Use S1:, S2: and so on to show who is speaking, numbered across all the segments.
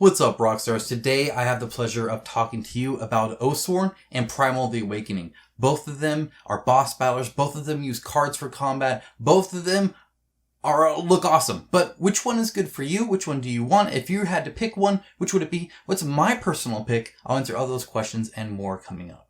S1: What's up, Rockstars? Today I have the pleasure of talking to you about Oathsworn and Primal the Awakening. Both of them are boss battlers, both of them use cards for combat, both of them look awesome. But which one is good for you? Which one do you want? If you had to pick one, which would it be? What's my personal pick? I'll answer all those questions and more coming up.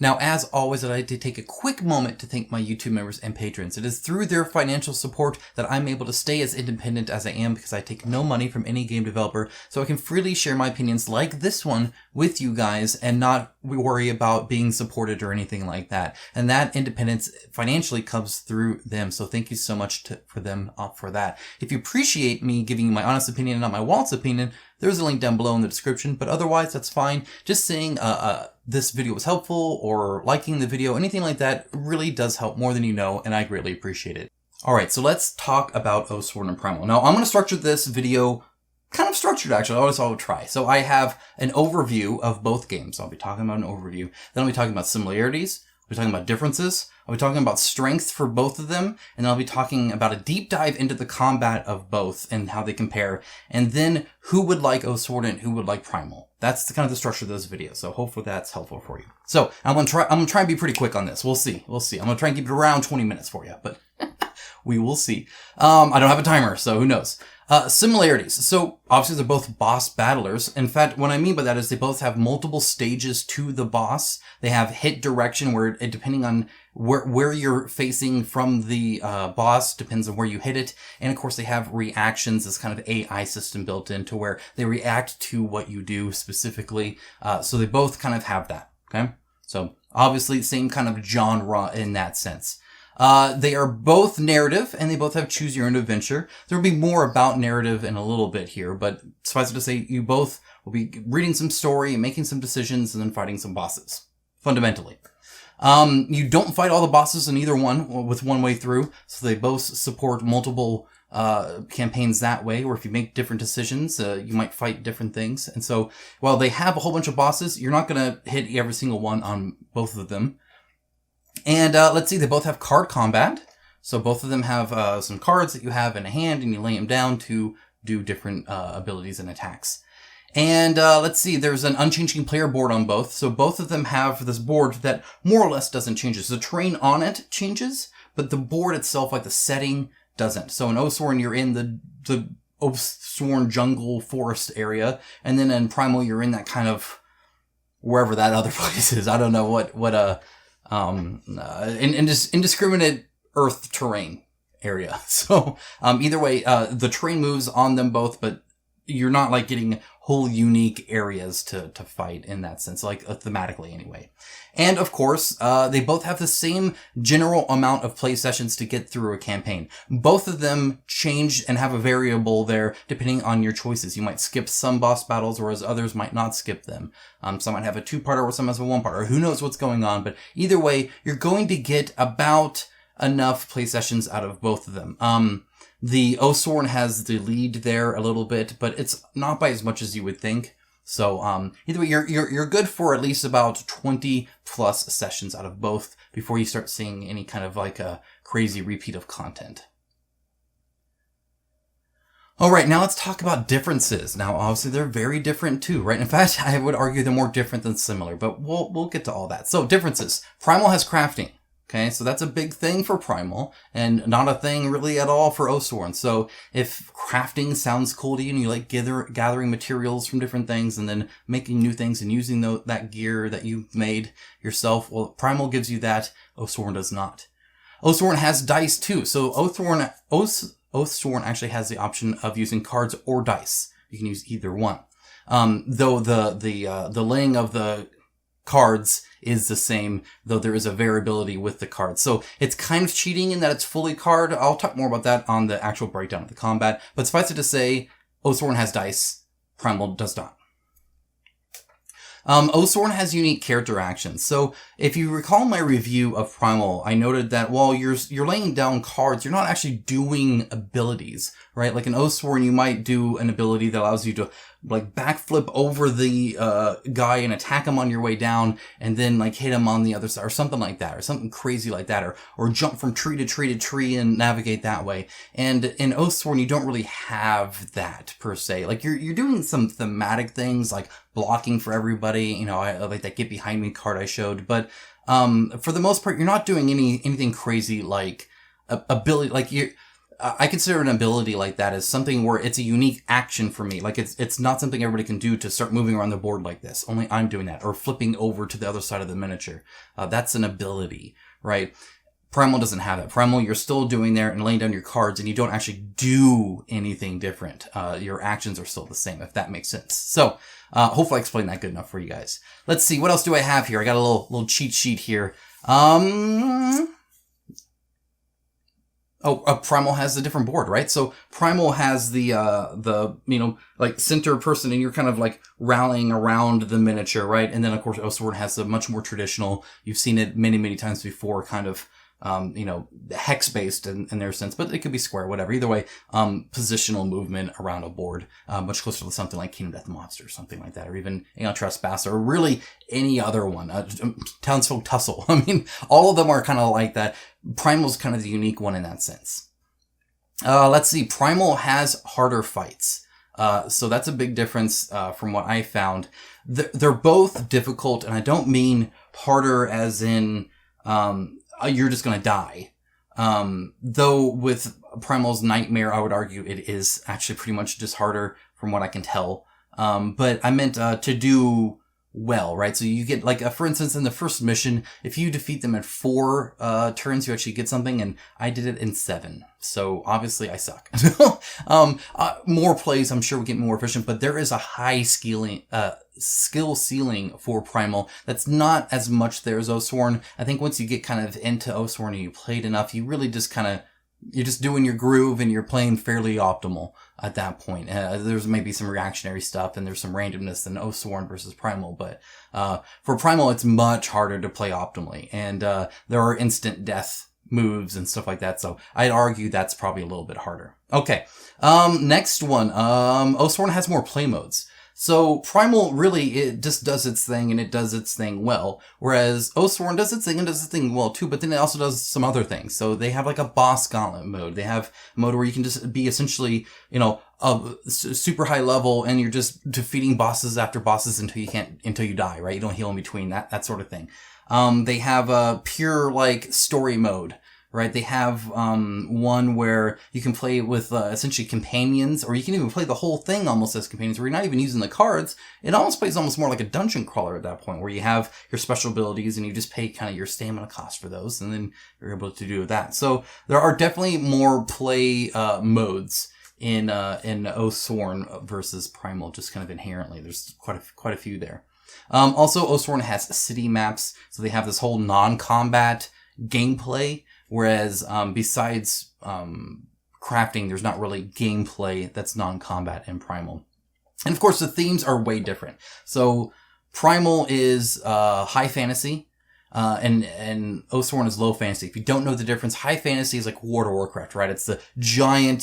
S1: Now, as always, I'd like to take a quick moment to thank my YouTube members and patrons. It is through their financial support that I'm able to stay as independent as I am because I take no money from any game developer, so I can freely share my opinions like this one with you guys and not worry about being supported or anything like that. And that independence financially comes through them, so thank you so much for them for that. If you appreciate me giving you my honest opinion and not my walt's opinion, there's a link down below in the description, but otherwise that's fine. Just saying this video was helpful or liking the video, anything like that really does help more than you know, and I greatly appreciate it. Alright, so let's talk about Oathsworn and Primal. Now, I'm going to structure this video kind of structured, actually. I'll try. So I have an overview of both games. I'll be talking about an overview. Then I'll be talking about similarities. I'll be talking about differences. I'll be talking about strength for both of them. And I'll be talking about a deep dive into the combat of both and how they compare. And then who would like Oathsworn and who would like Primal. That's the kind of the structure of this video. So hopefully that's helpful for you. So I'm going to try and be pretty quick on this. We'll see. I'm going to try and keep it around 20 minutes for you, but we will see. I don't have a timer, so who knows? Similarities. So obviously they're both boss battlers. In fact, what I mean by that is they both have multiple stages to the boss. They have hit direction where depending on where you're facing from the boss depends on where you hit it. And of course they have reactions, this kind of AI system built in to where they react to what you do specifically. So they both kind of have that. Okay. So obviously same kind of genre in that sense. They are both narrative, and they both have choose your own adventure. There will be more about narrative in a little bit here, but suffice it to say, you both will be reading some story and making some decisions and then fighting some bosses, fundamentally. You don't fight all the bosses in either one with one way through, so they both support multiple campaigns that way, or if you make different decisions, you might fight different things. And so, while they have a whole bunch of bosses, you're not going to hit every single one on both of them. And let's see, they both have card combat. So both of them have some cards that you have in a hand, and you lay them down to do different abilities and attacks. And let's see, there's an unchanging player board on both. So both of them have this board that more or less doesn't change. The terrain on it changes, but the board itself, like the setting, doesn't. So in Oathsworn, you're in the Oathsworn jungle forest area, and then in Primal, you're in that kind of wherever that other place is. I don't know what indiscriminate earth terrain area. So, either way, the terrain moves on them both, but you're not like getting whole unique areas to fight in that sense, like thematically anyway. And of course, they both have the same general amount of play sessions to get through a campaign. Both of them change and have a variable there depending on your choices. You might skip some boss battles, whereas others might not skip them. Some might have a two-parter or some has a one-parter. Who knows what's going on? But either way, you're going to get about enough play sessions out of both of them. The Oathsworn has the lead there a little bit, but it's not by as much as you would think. So, either way, you're good for at least about 20 plus sessions out of both before you start seeing any kind of like a crazy repeat of content. Alright, now let's talk about differences. Now, obviously, they're very different too, right? In fact, I would argue they're more different than similar, but we'll get to all that. So, differences. Primal has crafting. Okay, so that's a big thing for Primal, and not a thing really at all for Oathsworn. So if crafting sounds cool to you, and you like gathering materials from different things, and then making new things and using that gear that you made yourself, well, Primal gives you that, Oathsworn does not. Oathsworn has dice too, so Oathsworn actually has the option of using cards or dice. You can use either one. Though the laying of the cards is the same, though there is a variability with the cards. So it's kind of cheating in that it's fully card. I'll talk more about that on the actual breakdown of the combat. But suffice it to say, Oathsworn has dice, Primal does not. Oathsworn has unique character actions. So if you recall my review of Primal, I noted that while you're laying down cards, you're not actually doing abilities. right? Like an Oathsworn, you might do an ability that allows you to like backflip over the guy and attack him on your way down, and then like hit him on the other side, or something like that, or something crazy like that, or jump from tree to tree to tree and navigate that way. And in Oathsworn, you don't really have that per se. Like you're doing some thematic things like blocking for everybody, you know, I like that get behind me card I showed, but for the most part, you're not doing anything crazy like ability, like I consider an ability like that as something where it's a unique action for me. Like it's not something everybody can do to start moving around the board like this. Only I'm doing that, or flipping over to the other side of the miniature. That's an ability, right? Primal doesn't have that. Primal, you're still doing there and laying down your cards, and you don't actually do anything different. Your actions are still the same, if that makes sense. So, hopefully I explained that good enough for you guys. Let's see, what else do I have here? I got a little cheat sheet here. Primal has a different board, right? So Primal has the you know, like center person, and you're kind of like rallying around the miniature, right? And then of course Oathsworn has a much more traditional, you've seen it many times before, kind of you know, hex based in their sense, but it could be square, whatever. Either way, positional movement around a board, much closer to something like Kingdom Death Monster, something like that, or even, you know, Trespass, or really any other one. Townsfolk Tussle. I mean, all of them are kind of like that. Primal's kind of the unique one in that sense. Let's see. Primal has harder fights. So that's a big difference, from what I found. They're both difficult, and I don't mean harder as in, you're just gonna die. Though with Primal's Nightmare, I would argue it is actually pretty much just harder from what I can tell. But I meant, to do well, right? So you get, like, for instance, in the first mission, if you defeat them in 4 turns, you actually get something, and I did it in 7. So obviously I suck. More plays, I'm sure we get more efficient, but there is a high skill ceiling for Primal that's not as much there as Oathsworn. I think once you get kind of into Oathsworn and you played enough, you really just kind of, you're just doing your groove and you're playing fairly optimal at that point. There's maybe some reactionary stuff and there's some randomness in Oathsworn versus Primal, but for Primal, it's much harder to play optimally, and there are instant death moves and stuff like that, so I'd argue that's probably a little bit harder. Okay, next one. Oathsworn has more play modes. So Primal really, it just does its thing, and it does its thing well. Whereas Oathsworn does its thing and does its thing well too, but then it also does some other things. So they have like a boss gauntlet mode. They have a mode where you can just be essentially, you know, super high level, and you're just defeating bosses after bosses until you die, right? You don't heal in between, that sort of thing. They have a pure like story mode. Right, they have one where you can play with essentially companions, or you can even play the whole thing almost as companions, where you're not even using the cards. It almost plays almost more like a dungeon crawler at that point, where you have your special abilities and you just pay kind of your stamina cost for those, and then you're able to do that. So there are definitely more play modes in Oathsworn versus Primal, just kind of inherently. There's quite a few there. Also, Oathsworn has city maps, so they have this whole non-combat gameplay. Whereas, besides, crafting, there's not really gameplay that's non-combat in Primal. And of course, the themes are way different. So, Primal is, high fantasy, and Oathsworn is low fantasy. If you don't know the difference, high fantasy is like World of Warcraft, right? It's the giant,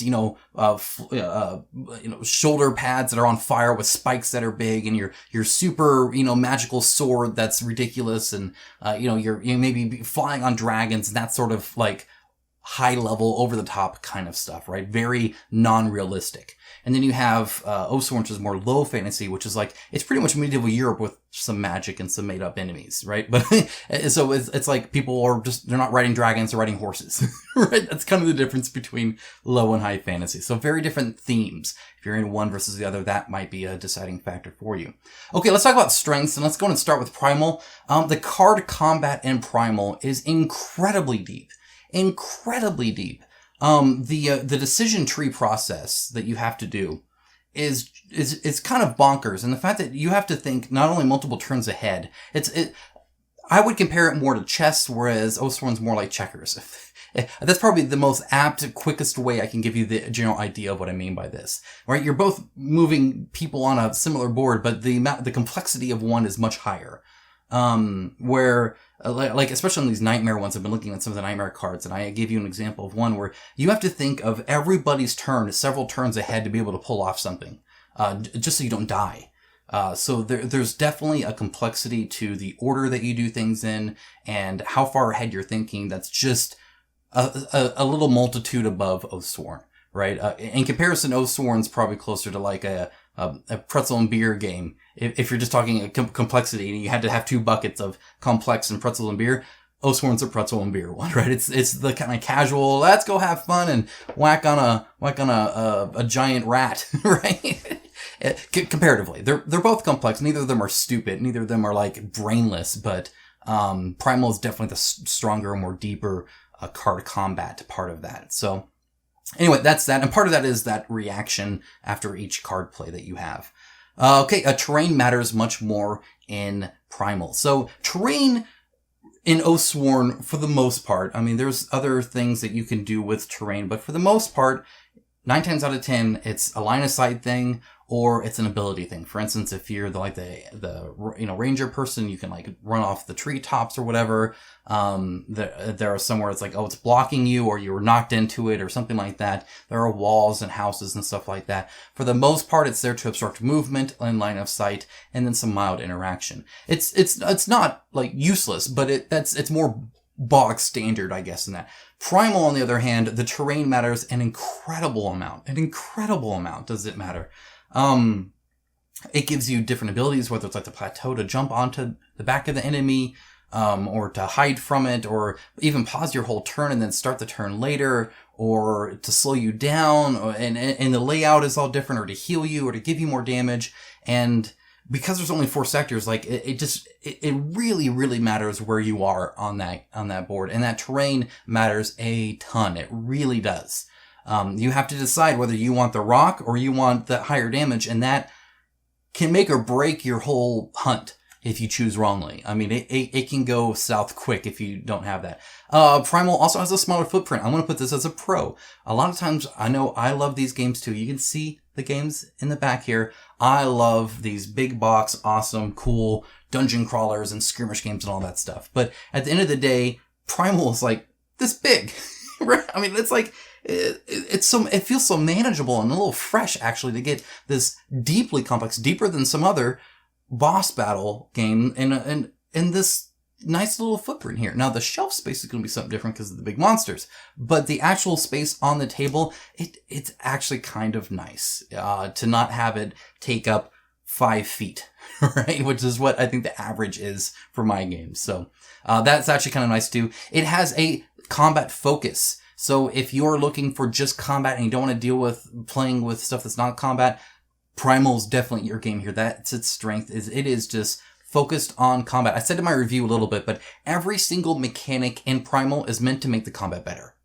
S1: shoulder pads that are on fire with spikes that are big, and your super, magical sword that's ridiculous, and, you maybe flying on dragons, and that sort of like high level, over the top kind of stuff, right? Very non-realistic. And then you have Oathsworn, which is more low fantasy, which is like, it's pretty much medieval Europe with some magic and some made up enemies, right? But so it's like people are they're not riding dragons, they're riding horses, right? That's kind of the difference between low and high fantasy. So very different themes. If you're in one versus the other, that might be a deciding factor for you. Okay, let's talk about strengths, and let's go and start with Primal. The card combat in Primal is incredibly deep. Incredibly deep. The decision tree process that you have to do is kind of bonkers. And the fact that you have to think not only multiple turns ahead, I would compare it more to chess, whereas Oathsworn's more like checkers. That's probably the most apt, quickest way I can give you the general idea of what I mean by this. Right? You're both moving people on a similar board, but the complexity of one is much higher. where like especially on these nightmare ones, I've been looking at some of the nightmare cards, and I gave you an example of one where you have to think of everybody's turn several turns ahead to be able to pull off something, just so you don't die. So there's definitely a complexity to the order that you do things in and how far ahead you're thinking. That's just a little multitude above Oathsworn, right? In comparison, Oathsworn's probably closer to like a pretzel and beer game. If you're just talking complexity and you had to have 2 buckets of complex and pretzel and beer, Oathsworn's a pretzel and beer one, right? It's the kind of casual, let's go have fun and whack on a giant rat, right? Comparatively, they're both complex. Neither of them are stupid. Neither of them are like brainless, but Primal is definitely the stronger, more deeper card combat part of that. So anyway, that's that. And part of that is that reaction after each card play that you have. Okay, terrain matters much more in Primal. So terrain in Oathsworn, for the most part, I mean, there's other things that you can do with terrain, but for the most part, 9 times out of 10, it's a line of sight thing, or it's an ability thing. For instance, if you're the ranger person, you can like run off the treetops or whatever. There are somewhere it's like, oh, it's blocking you, or you were knocked into it or something like that. There are walls and houses and stuff like that. For the most part, it's there to obstruct movement in line of sight and then some mild interaction. It's not like useless, but it's more bog standard, I guess, in that. Primal, on the other hand, the terrain matters an incredible amount. An incredible amount does it matter. It gives you different abilities, whether it's like the plateau to jump onto the back of the enemy, or to hide from it, or even pause your whole turn and then start the turn later, or to slow you down, and the layout is all different, or to heal you, or to give you more damage. And because there's only 4 sectors, like it really, really matters where you are on that board. And that terrain matters a ton. It really does. You have to decide whether you want the rock or you want the higher damage, and that can make or break your whole hunt if you choose wrongly. I mean, it can go south quick if you don't have that. Primal also has a smaller footprint. I'm going to put this as a pro. A lot of times, I know I love these games too. You can see the games in the back here. I love these big box, awesome, cool dungeon crawlers and skirmish games and all that stuff. But at the end of the day, Primal is like this big, right? I mean, it's like, it feels so manageable and a little fresh actually to get this deeply complex, deeper than some other boss battle game in this nice little footprint here. Now the shelf space is going to be something different because of the big monsters, but the actual space on the table, it's actually kind of nice, to not have it take up 5 feet, right? Which is what I think the average is for my games. So, that's actually kind of nice too. It has a combat focus. So if you're looking for just combat and you don't want to deal with playing with stuff that's not combat, Primal's definitely your game here. That's its strength, it is just focused on combat. I said in my review a little bit, but every single mechanic in Primal is meant to make the combat better.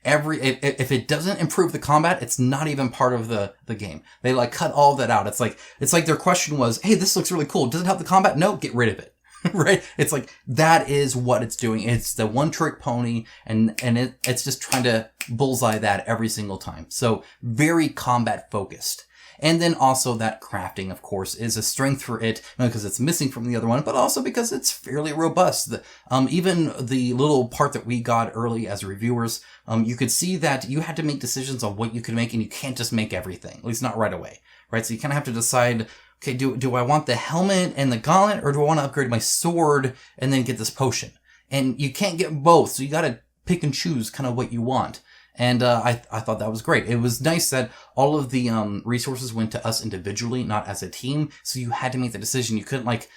S1: If it doesn't improve the combat, it's not even part of the game. They like cut all of that out. It's like their question was, hey, this looks really cool. Does it help the combat? No, get rid of it. Right? It's like, that is what it's doing. It's the one trick pony, and it's just trying to bullseye that every single time. So very combat focused. And then also that crafting, of course, is a strength for it, not because it's missing from the other one, but also because it's fairly robust. Even the little part that we got early as reviewers, you could see that you had to make decisions on what you could make, and you can't just make everything, at least not right away, right? So you kind of have to decide, okay, do I want the helmet and the gauntlet, or do I want to upgrade my sword and then get this potion? And you can't get both, so you got to pick and choose kind of what you want. And I thought that was great. It was nice that all of the resources went to us individually, not as a team. So you had to make the decision. You couldn't like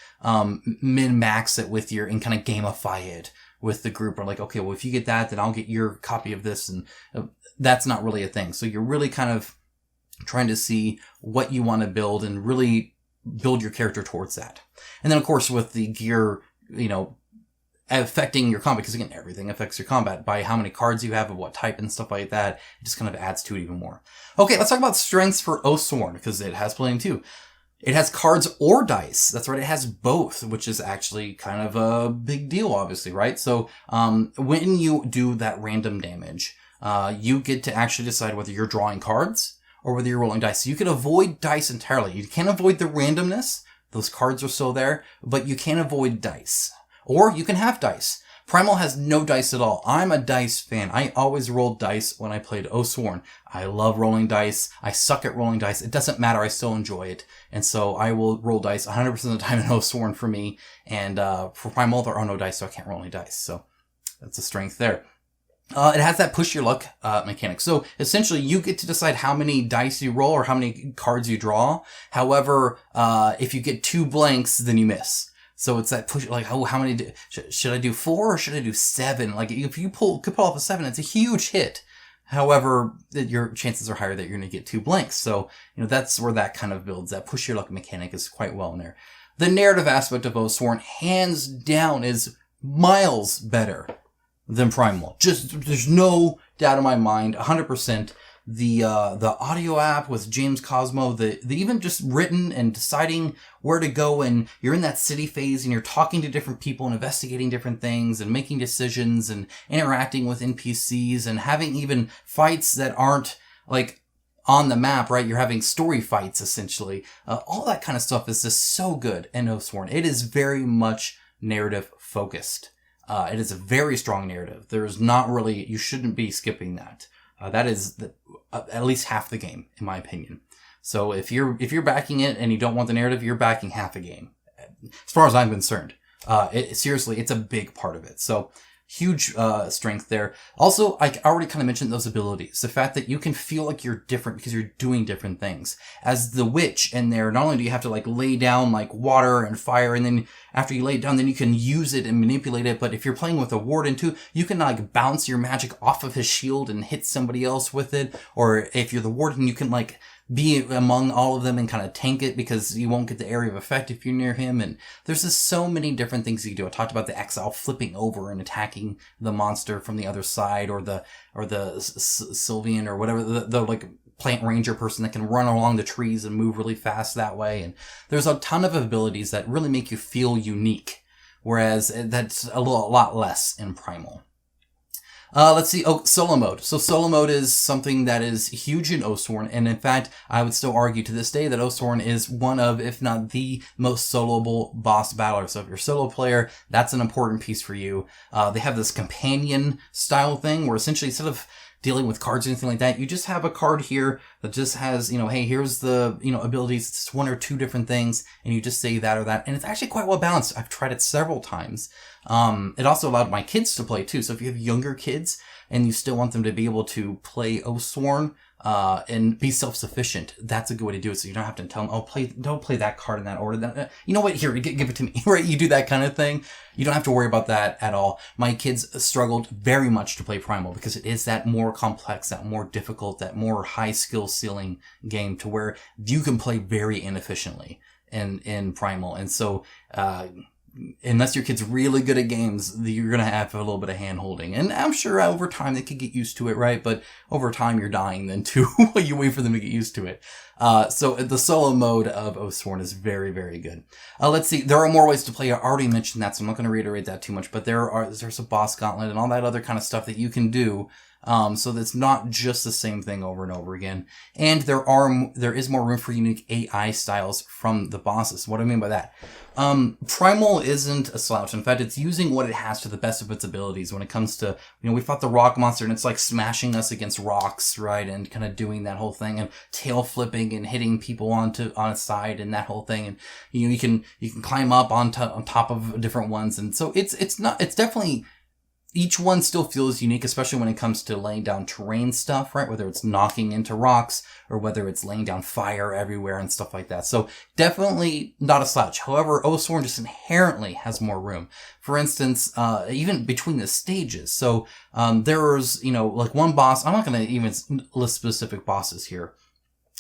S1: min-max it with and kind of gamify it with the group. Or like, okay, well, if you get that, then I'll get your copy of this. And that's not really a thing. So you're really kind of trying to see what you want to build and really build your character towards that. And then, of course, with the gear, affecting your combat, because again, everything affects your combat by how many cards you have of what type and stuff like that. It just kind of adds to it even more. Okay, let's talk about strengths for Oathsworn, because it has plenty too. It has cards or dice. That's right, it has both, which is actually kind of a big deal, obviously, right? So, when you do that random damage, you get to actually decide whether you're drawing cards or whether you're rolling dice. So you can avoid dice entirely. You can't avoid the randomness, Those cards are still there, but you can't avoid dice. Or you can have dice. Primal has no dice at all. I'm a dice fan. I always rolled dice when I played Oathsworn. I love rolling dice. I suck at rolling dice. It doesn't matter. I still enjoy it. And so I will roll dice 100% of the time in Oathsworn for me. And for Primal, there are no dice, so I can't roll any dice. So that's a strength there. It has that push your luck mechanic. So essentially, you get to decide how many dice you roll or how many cards you draw. However, if you get 2 blanks, then you miss. So it's that push, like, oh, how many, should I do 4 or should I do 7? Like, if you could pull off a 7, it's a huge hit. However, your chances are higher that you're going to get 2 blanks. So, that's where that kind of builds. That push your luck mechanic is quite well in there. The narrative aspect of Oathsworn, hands down, is miles better than Primal. There's no doubt in my mind, 100%. The audio app with James Cosmo, the even just written and deciding where to go, and you're in that city phase and you're talking to different people and investigating different things and making decisions and interacting with NPCs and having even fights that aren't like on the map, right? You're having story fights essentially. All that kind of stuff is just so good in Oathsworn. It is very much narrative focused. It is a very strong narrative. There's not really, you shouldn't be skipping that. That is at least half the game, in my opinion. So if you're backing it and you don't want the narrative, you're backing half a game, as far as I'm concerned. Seriously, it's a big part of it. So huge strength there. Also, I already kind of mentioned those abilities. The fact that you can feel like you're different because you're doing different things. As the witch in there, not only do you have to like lay down like water and fire, and then after you lay it down, then you can use it and manipulate it. But if you're playing with a warden too, you can like bounce your magic off of his shield and hit somebody else with it. Or if you're the warden, you can like be among all of them and kind of tank it because you won't get the area of effect if you're near him. And there's just so many different things you can do. I talked about the exile flipping over and attacking the monster from the other side, or the Sylvian or whatever, the like plant ranger person that can run along the trees and move really fast that way. And there's a ton of abilities that really make you feel unique, whereas that's a lot less in Primal. Let's see. Oh, solo mode. So solo mode is something that is huge in Oathsworn. And in fact, I would still argue to this day that Oathsworn is one of, if not the most soloable boss battler. So if you're a solo player, that's an important piece for you. They have this companion style thing where essentially instead of dealing with cards or anything like that, you just have a card here that just has, hey, here's the, abilities. It's 1 or 2 different things, and you just say that or that. And it's actually quite well balanced. I've tried it several times. It also allowed my kids to play too. So if you have younger kids and you still want them to be able to play Oathsworn, and be self-sufficient, that's a good way to do it. So you don't have to tell them, don't play that card in that order. You know what? Here, give it to me, right? You do that kind of thing. You don't have to worry about that at all. My kids struggled very much to play Primal because it is that more complex, that more difficult, that more high skill ceiling game to where you can play very inefficiently in Primal. And so, unless your kid's really good at games, you're going to have a little bit of hand holding. And I'm sure over time they could get used to it, right? But over time you're dying then too while you wait for them to get used to it. So the solo mode of Oathsworn is very, very good. Let's see. There are more ways to play. I already mentioned that, so I'm not going to reiterate that too much. But there's a boss gauntlet and all that other kind of stuff that you can do. So that's not just the same thing over and over again. And there is more room for unique AI styles from the bosses. What do I mean by that? Primal isn't a slouch. In fact, it's using what it has to the best of its abilities when it comes to, we fought the rock monster and it's like smashing us against rocks, right? And kind of doing that whole thing and tail flipping and hitting people on its side and that whole thing. And, you can climb up on top of different ones. And so it's definitely, each one still feels unique, especially when it comes to laying down terrain stuff, right? Whether it's knocking into rocks or whether it's laying down fire everywhere and stuff like that. So definitely not a slouch. However, Oathsworn just inherently has more room. For instance, even between the stages. So, there's, like one boss, I'm not going to even list specific bosses here,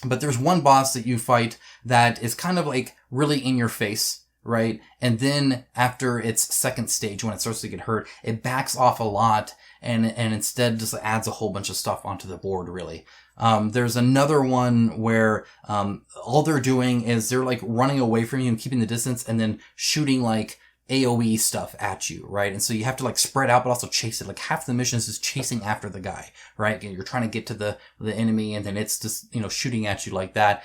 S1: but there's one boss that you fight that is kind of like really in your face. Right? And then after its second stage, when it starts to get hurt, it backs off a lot and instead just adds a whole bunch of stuff onto the board, really. There's another one where, all they're doing is they're like running away from you and keeping the distance and then shooting like AoE stuff at you, right? And so you have to like spread out, but also chase it. Like half the missions is chasing after the guy, right? And you're trying to get to the enemy, and then it's just, shooting at you like that.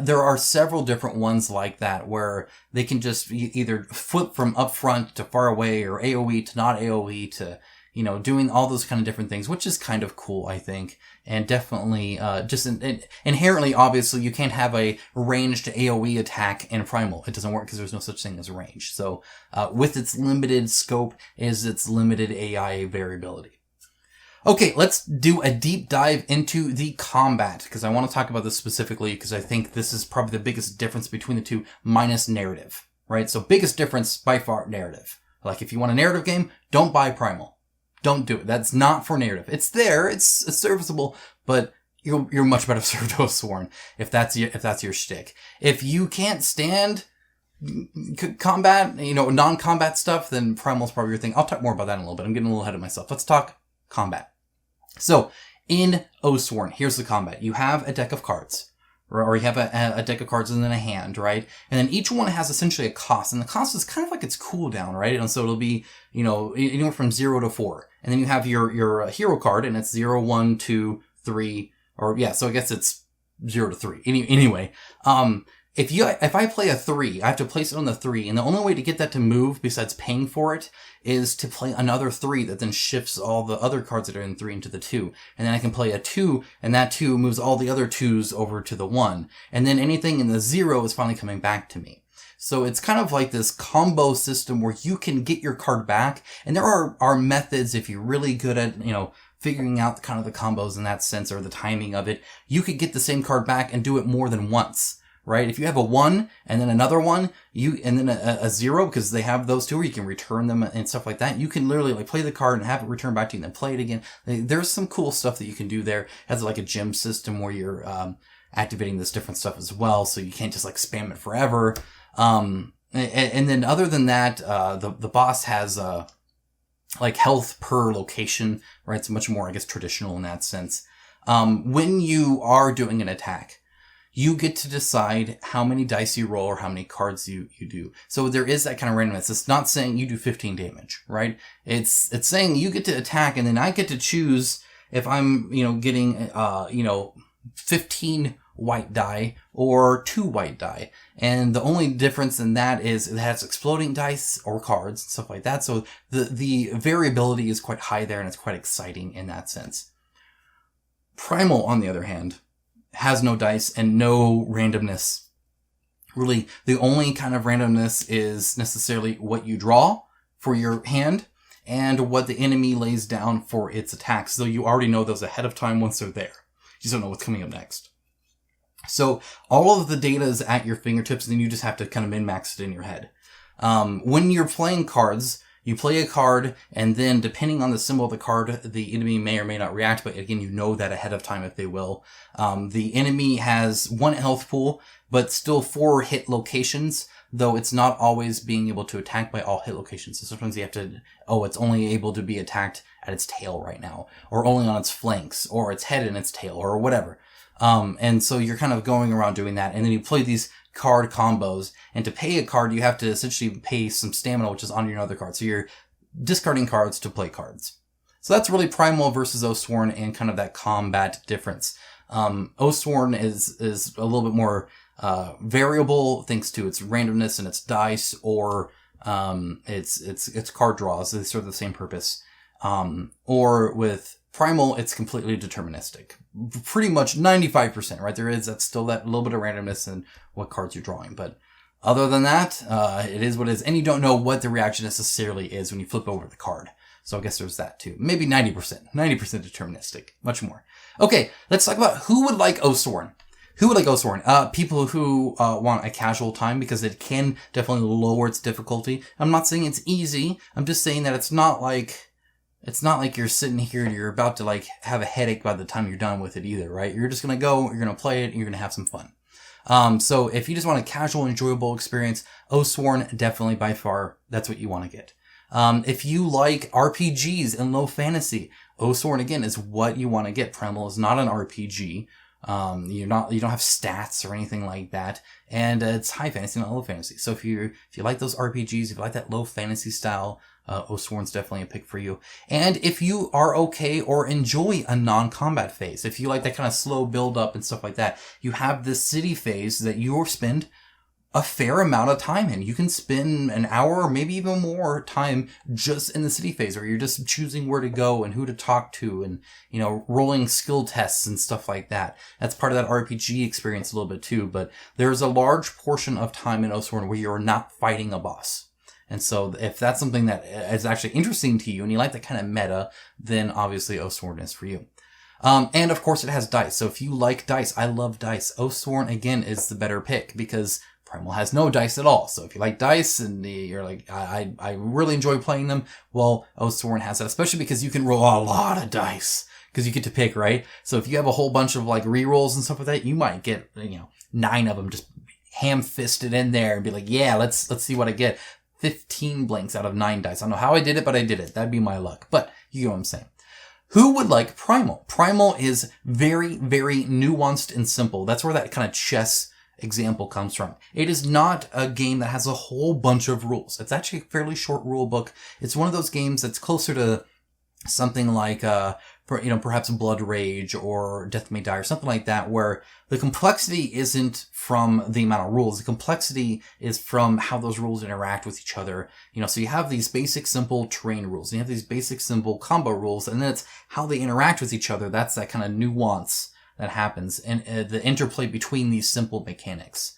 S1: There are several different ones like that where they can just either flip from up front to far away, or AoE to not AoE, to, doing all those kind of different things, which is kind of cool, I think. And definitely, inherently, obviously, you can't have a ranged AoE attack in Primal. It doesn't work because there's no such thing as range. So, with its limited scope is its limited AI variability. Okay, let's do a deep dive into the combat, because I want to talk about this specifically, because I think this is probably the biggest difference between the two, minus narrative, right? So biggest difference by far, narrative. Like, if you want a narrative game, don't buy Primal. Don't do it. That's not for narrative. It's there. It's serviceable, but you're much better served Oathsworn if that's your shtick. If you can't stand combat, non-combat stuff, then Primal's probably your thing. I'll talk more about that in a little bit. I'm getting a little ahead of myself. Let's talk combat. So, in Oathsworn, here's the combat. You have a deck of cards, or you have a deck of cards and then a hand, right? And then each one has essentially a cost, and the cost is kind of like its cooldown, right? And so it'll be, anywhere from 0 to 4. And then you have your hero card, and it's 0, 1, 2, 3, so I guess it's 0 to 3. Anyway, if I play a 3, I have to place it on the 3, and the only way to get that to move, besides paying for it, is to play another 3 that then shifts all the other cards that are in 3 into the 2. And then I can play a 2, and that 2 moves all the other 2s over to the 1. And then anything in the 0 is finally coming back to me. So it's kind of like this combo system where you can get your card back, and there are methods, if you're really good at, figuring out kind of the combos in that sense, or the timing of it, you could get the same card back and do it more than once. Right? If you have a 1 and then another 1, and then a 0, because they have those two where you can return them and stuff like that, you can literally like play the card and have it return back to you and then play it again. There's some cool stuff that you can do there. It has like a gem system where you're activating this different stuff as well, so you can't just like spam it forever. And then other than that, the boss has like health per location, right? It's much more, I guess, traditional in that sense. When you are doing an attack, you get to decide how many dice you roll or how many cards you do. So there is that kind of randomness. It's not saying you do 15 damage, right? It's saying you get to attack, and then I get to choose if I'm, getting, 15 white die or 2 white die. And the only difference in that is it has exploding dice or cards and stuff like that. So the variability is quite high there, and it's quite exciting in that sense. Primal, on the other hand, has no dice and no randomness. Really, the only kind of randomness is necessarily what you draw for your hand and what the enemy lays down for its attacks. So you already know those ahead of time once they're there. You just don't know what's coming up next. So all of the data is at your fingertips, and then you just have to kind of min-max it in your head. When you're playing cards, you play a card, and then depending on the symbol of the card, the enemy may or may not react, but again, you know that ahead of time if they will. The enemy has 1 health pool, but still 4 hit locations, though it's not always being able to attack by all hit locations. So sometimes you have to, it's only able to be attacked at its tail right now, or only on its flanks, or its head and its tail, or whatever. And so you're kind of going around doing that, and then you play these card combos, and to pay a card, you have to essentially pay some stamina, which is on your other card. So you're discarding cards to play cards. So that's really Primal versus Oathsworn and kind of that combat difference. Oathsworn is a little bit more variable thanks to its randomness and its dice, or its card draws. They serve the same purpose. Or with Primal, it's completely deterministic. Pretty much 95%, right? That's still that little bit of randomness in what cards you're drawing. But other than that, it is what it is. And you don't know what the reaction necessarily is when you flip over the card. So I guess there's that too. Maybe 90%. 90% deterministic. Much more. Okay, let's talk about who would like Oathsworn. Who would like Oathsworn? People who want a casual time, because it can definitely lower its difficulty. I'm not saying it's easy. I'm just saying that it's not like you're sitting here and you're about to like have a headache by the time you're done with it either, right? You're just going to go, you're going to play it, and you're going to have some fun. So if you just want a casual, enjoyable experience, Oathsworn, definitely by far, that's what you want to get. If you like RPGs and low fantasy, Oathsworn, again, is what you want to get. Primal is not an RPG. You don't have stats or anything like that. And it's high fantasy, not low fantasy. So if you like those RPGs, if you like that low fantasy style, Oathsworn's definitely a pick for you. And if you are okay or enjoy a non-combat phase, if you like that kind of slow build up and stuff like that, you have this city phase that you'll spend a fair amount of time in. You can spend an hour or maybe even more time just in the city phase, where you're just choosing where to go and who to talk to and, rolling skill tests and stuff like that. That's part of that RPG experience a little bit too, but there's a large portion of time in Oathsworn where you're not fighting a boss. And so if that's something that is actually interesting to you and you like that kind of meta, then obviously Oathsworn is for you. And of course it has dice. So if you like dice, I love dice. Oathsworn again is the better pick because Primal has no dice at all. So if you like dice and you're like, I really enjoy playing them, well, Oathsworn has that, especially because you can roll a lot of dice because you get to pick, right? So if you have a whole bunch of like rerolls and stuff like that, you might get, 9 of them just ham-fisted in there and be like, yeah, let's see what I get. 15 blanks out of 9 dice. I don't know how I did it, but I did it. That'd be my luck. But you know what I'm saying. Who would like Primal? Primal is very, very nuanced and simple. That's where that kind of chess example comes from. It is not a game that has a whole bunch of rules. It's actually a fairly short rule book. It's one of those games that's closer to something like, perhaps Blood Rage or Death May Die or something like that, where the complexity isn't from the amount of rules. The complexity is from how those rules interact with each other. So you have these basic simple terrain rules, and you have these basic simple combo rules, and then it's how they interact with each other. That's that kind of nuance that happens, and the interplay between these simple mechanics.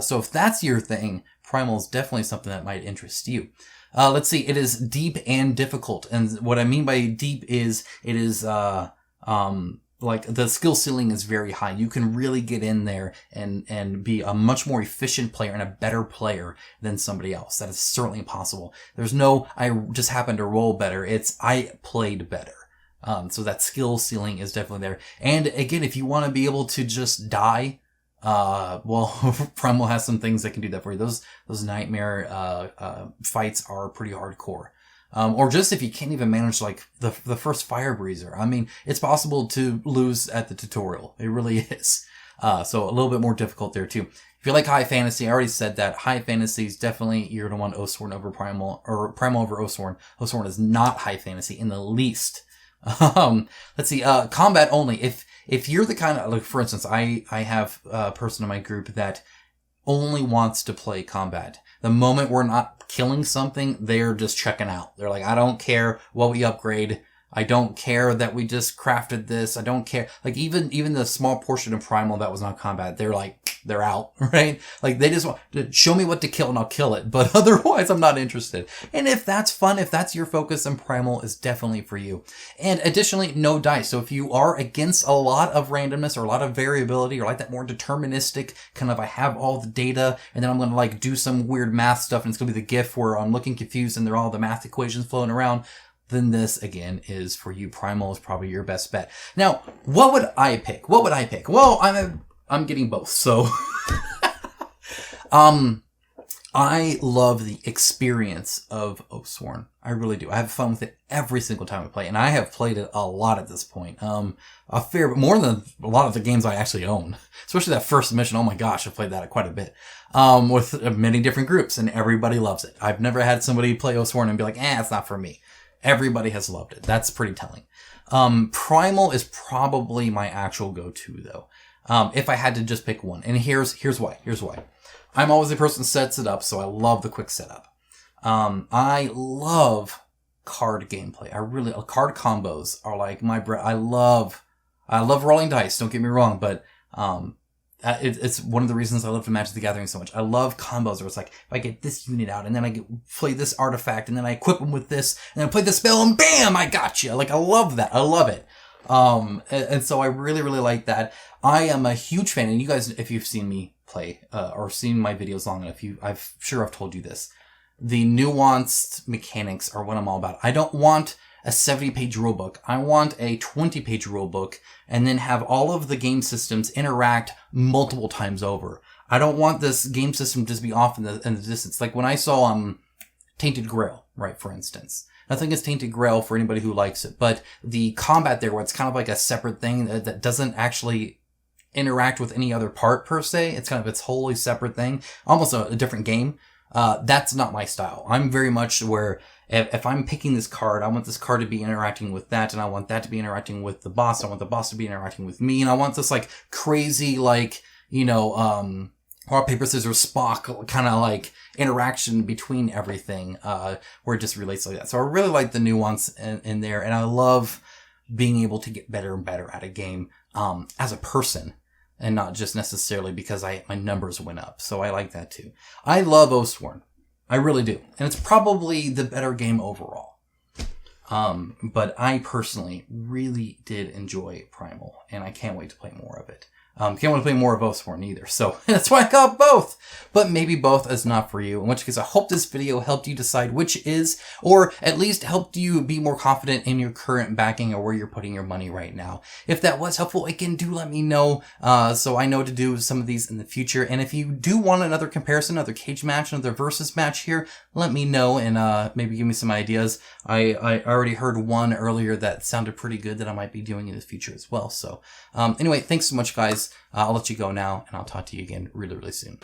S1: So if that's your thing, Primal is definitely something that might interest you. Let's see, it is deep and difficult. And what I mean by deep is it is, like the skill ceiling is very high. You can really get in there and be a much more efficient player and a better player than somebody else. That is certainly possible. There's no, I just happened to roll better. It's, I played better. So that skill ceiling is definitely there. And again, if you want to be able to just die, Primal has some things that can do that for you. Those nightmare, fights are pretty hardcore. Or just if you can't even manage like the first fire breezer. I mean, it's possible to lose at the tutorial. It really is. So a little bit more difficult there too. If you like high fantasy, I already said that high fantasy is definitely, you're going to want Oathsworn over Primal, or Primal over Oathsworn. Oathsworn is not high fantasy in the least. Let's see, combat only. If you're the kind of, like, for instance, I have a person in my group that only wants to play combat. The moment we're not killing something, they're just checking out. They're like, I don't care what we upgrade. I don't care that we just crafted this. I don't care. Like, even the small portion of Primal that was not combat, they're like, they're out, right? Like, they just want to show me what to kill and I'll kill it. But otherwise, I'm not interested. And if that's fun, if that's your focus, then Primal is definitely for you. And additionally, no dice. So if you are against a lot of randomness or a lot of variability or like that more deterministic kind of, I have all the data and then I'm going to like do some weird math stuff and it's going to be the GIF where I'm looking confused and they're all the math equations floating around, then this again is for you. Primal is probably your best bet. Now, what would I pick? Well, I'm getting both. So, I love the experience of Oathsworn. I really do. I have fun with it every single time I play, and I have played it a lot at this point. A fair bit more than a lot of the games I actually own. Especially that first mission. Oh my gosh, I've played that quite a bit. With many different groups, and everybody loves it. I've never had somebody play Oathsworn and be like, it's not for me. Everybody has loved it. That's pretty telling. Primal is probably my actual go-to though. If I had to just pick one. And here's why. I'm always the person who sets it up, so I love the quick setup. I love card gameplay. Card combos are like my bread. I love rolling dice, don't get me wrong, but, it's one of the reasons I love to Magic the Gathering so much. I love combos where it's like, if I get this unit out and then I play this artifact and then I equip them with this and then I play this spell and bam, I got you. Like, I love that. I love it. And so I really, really like that. I am a huge fan, and you guys, if you've seen me play, or seen my videos long enough, I've told you this. The nuanced mechanics are what I'm all about. I don't want a 70-page rulebook. I want a 20-page rulebook, and then have all of the game systems interact multiple times over. I don't want this game system to just be off in the distance. Like when I saw, Tainted Grail, right, for instance. Nothing is Tainted Grail for anybody who likes it, but the combat there, where it's kind of like a separate thing that doesn't actually interact with any other part per se. It's kind of its wholly separate thing, almost a different game. That's not my style. I'm very much where if I'm picking this card, I want this card to be interacting with that, and I want that to be interacting with the boss. I want the boss to be interacting with me, and I want this like crazy, like, rock, paper, scissors, Spock kind of like interaction between everything, where it just relates like that. So I really like the nuance in there, and I love being able to get better and better at a game, as a person, and not just necessarily because my numbers went up. So I like that too. I love Oathsworn. I really do. And it's probably the better game overall. But I personally really did enjoy Primal, and I can't wait to play more of it. Can't want to play more of Oathsworn either, so that's why I got both. But maybe both is not for you, in which case I hope this video helped you decide which is, or at least helped you be more confident in your current backing or where you're putting your money right now. If that was helpful, again, do let me know, so I know to do some of these in the future. And if you do want another comparison, another cage match, another versus match here, let me know and maybe give me some ideas. I already heard one earlier that sounded pretty good that I might be doing in the future as well. So anyway, thanks so much, guys. I'll let you go now, and I'll talk to you again really, really soon.